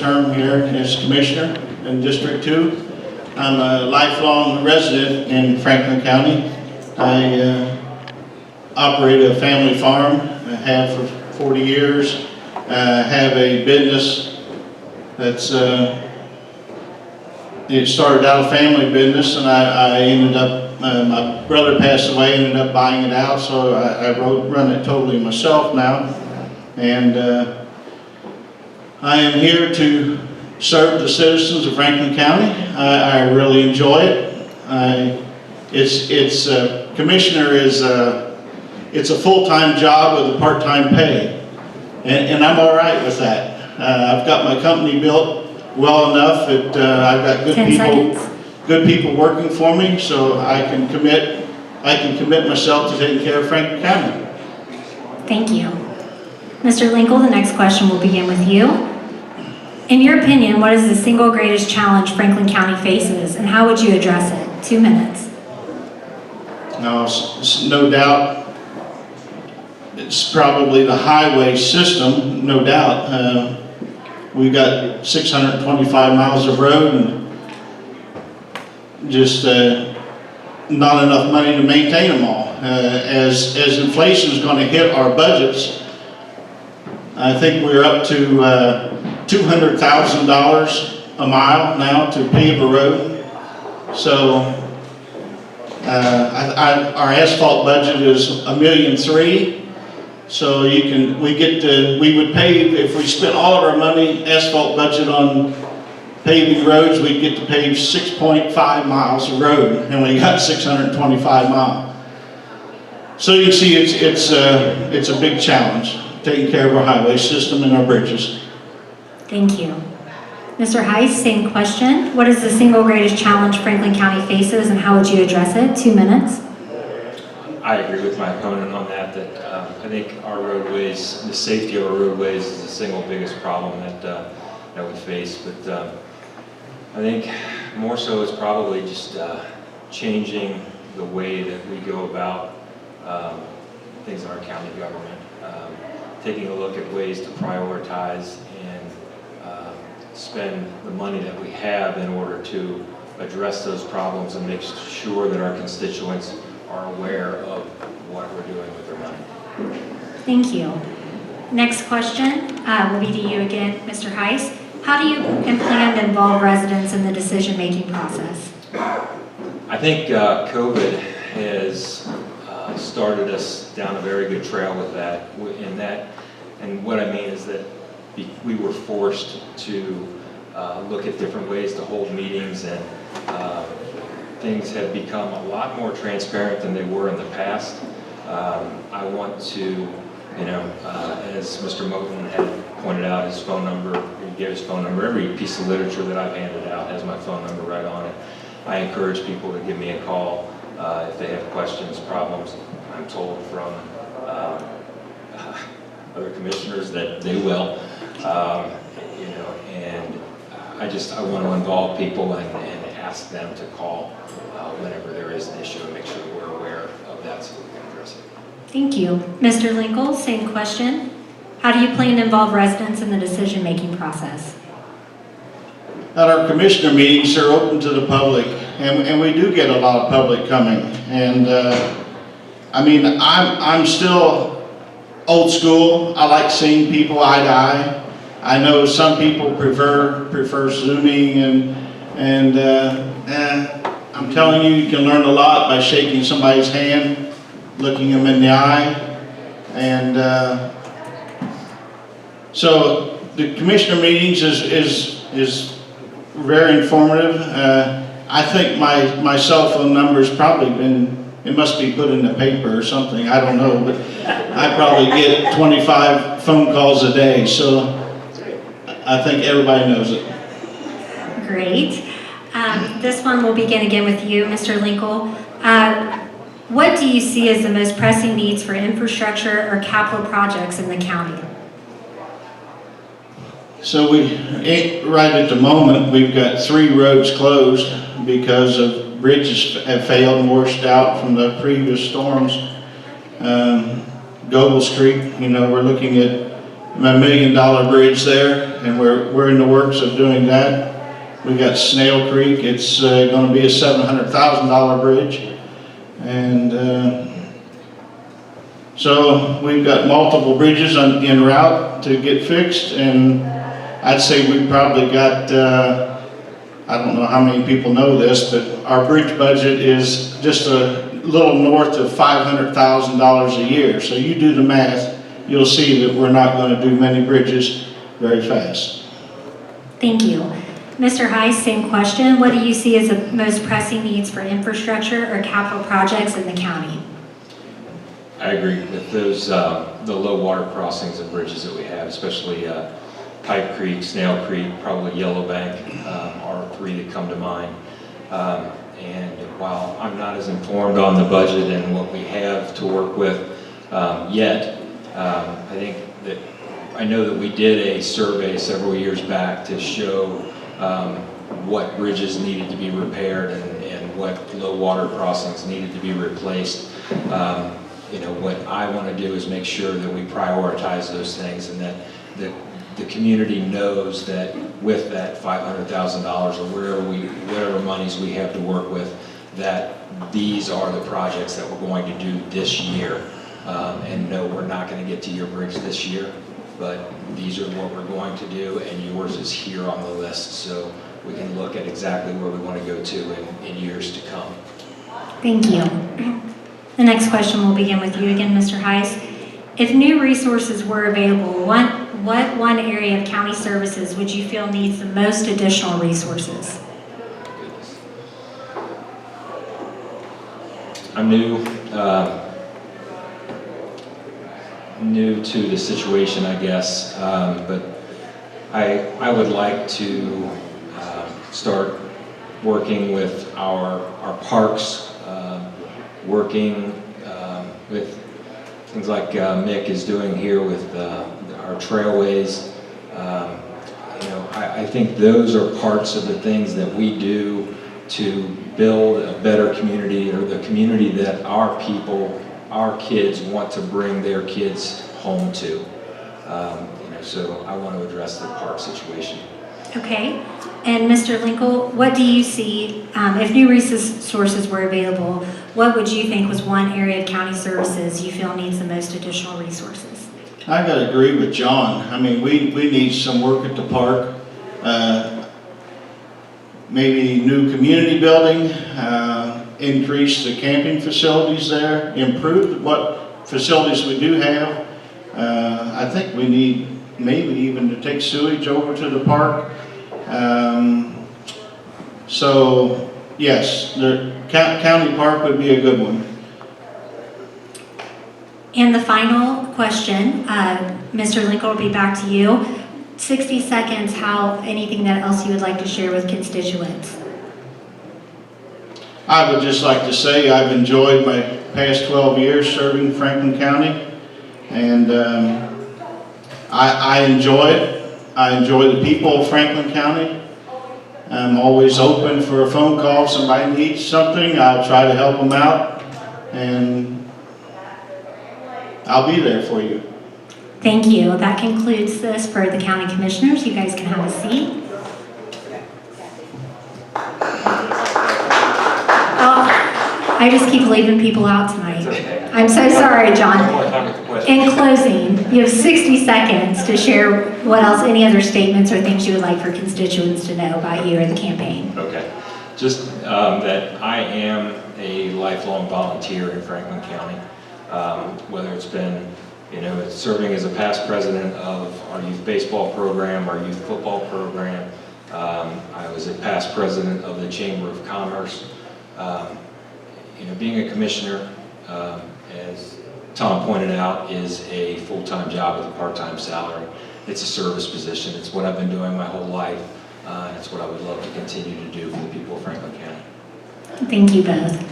term here as commissioner in District 2. I'm a lifelong resident in Franklin County. I operate a family farm. I have for 40 years. I have a business that's it started out a family business, and I ended up, my brother passed away, ended up buying it out, so I run it totally myself now. And I am here to serve the citizens of Franklin County. I really enjoy it. Commissioner is it's a full-time job with a part-time pay, and I'm all right with that. I've got my company built well enough that I've got good people working for me, so I can commit myself to taking care of Franklin County. Thank you. Mr. Linkel, the next question will begin with you. In your opinion, what is the single greatest challenge Franklin County faces, and how would you address it? 2 minutes. No doubt, it's probably the highway system, no doubt. We've got 625 miles of road and just not enough money to maintain them all. As inflation is going to hit our budgets, I think we're up to $200,000 a mile now to pave a road. So our asphalt budget is $1.3 million. So we would pave, if we spent all of our money, asphalt budget on paving roads, we'd get to pave 6.5 miles of road, and we got 625 miles. So you can see it's a big challenge, taking care of our highway system and our bridges. Thank you. Mr. Heis, same question. What is the single greatest challenge Franklin County faces, and how would you address it? 2 minutes. I agree with my opponent on that, I think our roadways, the safety of our roadways is the single biggest problem that we face, but I think more so is probably just changing the way that we go about things in our county government, taking a look at ways to prioritize and spend the money that we have in order to address those problems and make sure that our constituents are aware of what we're doing with their money. Thank you. Next question will be to you again, Mr. Heis. How do you plan to involve residents in the decision-making process? I think COVID has started us down a very good trail with that. And what I mean is that we were forced to look at different ways to hold meetings, and things have become a lot more transparent than they were in the past. I want to, as Mr. Moten had pointed out, his phone number, he gave his phone number. Every piece of literature that I've handed out has my phone number right on it. I encourage people to give me a call if they have questions, problems. I'm told from other commissioners that they will, and I want to involve people and ask them to call whenever there is an issue and make sure we're aware of that so we can address it. Thank you. Mr. Linkel, same question. How do you plan to involve residents in the decision-making process? At our commissioner meetings, they're open to the public, and we do get a lot of public coming. And I'm still old school. I like seeing people eye to eye. I know some people prefer Zooming, and I'm telling you, you can learn a lot by shaking somebody's hand, looking them in the eye, and so the commissioner meetings is very informative. I think my cell phone number's probably it must be put in the paper or something, I don't know, but I probably get 25 phone calls a day, so I think everybody knows it. Great. This one will begin again with you, Mr. Linkel. What do you see as the most pressing needs for infrastructure or capital projects in the county? So right at the moment, we've got 3 roads closed because of bridges have failed and washed out from the previous storms. Goebel Street, we're looking at $1 million bridge there, and we're in the works of doing that. We got Snail Creek. It's going to be a $700,000 bridge, and so we've got multiple bridges en route to get fixed, and I'd say we probably got, I don't know how many people know this, but our bridge budget is just a little north of $500,000 a year. So you do the math, you'll see that we're not going to do many bridges very fast. Thank you. Mr. Heis, same question. What do you see as the most pressing needs for infrastructure or capital projects in the county? I agree with those, the low water crossings and bridges that we have, especially Pipe Creek, Snail Creek, probably Yellowbank are three that come to mind. And while I'm not as informed on the budget and what we have to work with yet, I think that I know that we did a survey several years back to show what bridges needed to be repaired and what low water crossings needed to be replaced. You know, what I want to do is make sure that we prioritize those things, and that the community knows that with that $500,000 or whatever monies we have to work with, that these are the projects that we're going to do this year. And no, we're not going to get to your bridge this year, but these are what we're going to do, and yours is here on the list, so we can look at exactly where we want to go to in years to come. Thank you. The next question will begin with you again, Mr. Heis. If new resources were available, what one area of county services would you feel needs the most additional resources? I'm new to the situation, I guess, but I would like to start working with our parks, working with things like Mick is doing here with our trailways. You know, I think those are parts of the things that we do to build a better community, or the community that our people, our kids want to bring their kids home to. You know, so I want to address the park situation. Okay. And Mr. Linkel, what do you see, if new resources were available, what would you think was one area of county services you feel needs the most additional resources? I gotta agree with John. I mean, we need some work at the park. Maybe new community building, increase the camping facilities there, improve what facilities we do have. I think we need maybe even to take sewage over to the park. So yes, the county park would be a good one. And the final question, Mr. Lincoln, will be back to you. 60 seconds, anything that else you would like to share with constituents? I would just like to say I've enjoyed my past 12 years serving Franklin County, and I enjoy it. I enjoy the people of Franklin County. I'm always open for a phone call. If somebody needs something, I'll try to help them out, and I'll be there for you. Thank you. That concludes this for the county commissioners. You guys can have a seat. Oh, I just keep leaving people out tonight. I'm so sorry, John. In closing, you have 60 seconds to share what else, any other statements or things you would like for constituents to know about you or the campaign. Okay. Just that I am a lifelong volunteer in Franklin County, whether it's been, you know, it's serving as a past president of our youth baseball program, our youth football program. I was a past president of the Chamber of Commerce. You know, being a commissioner, as Tom pointed out, is a full-time job with a part-time salary. It's a service position. It's what I've been doing my whole life. It's what I would love to continue to do for the people of Franklin County. Thank you both.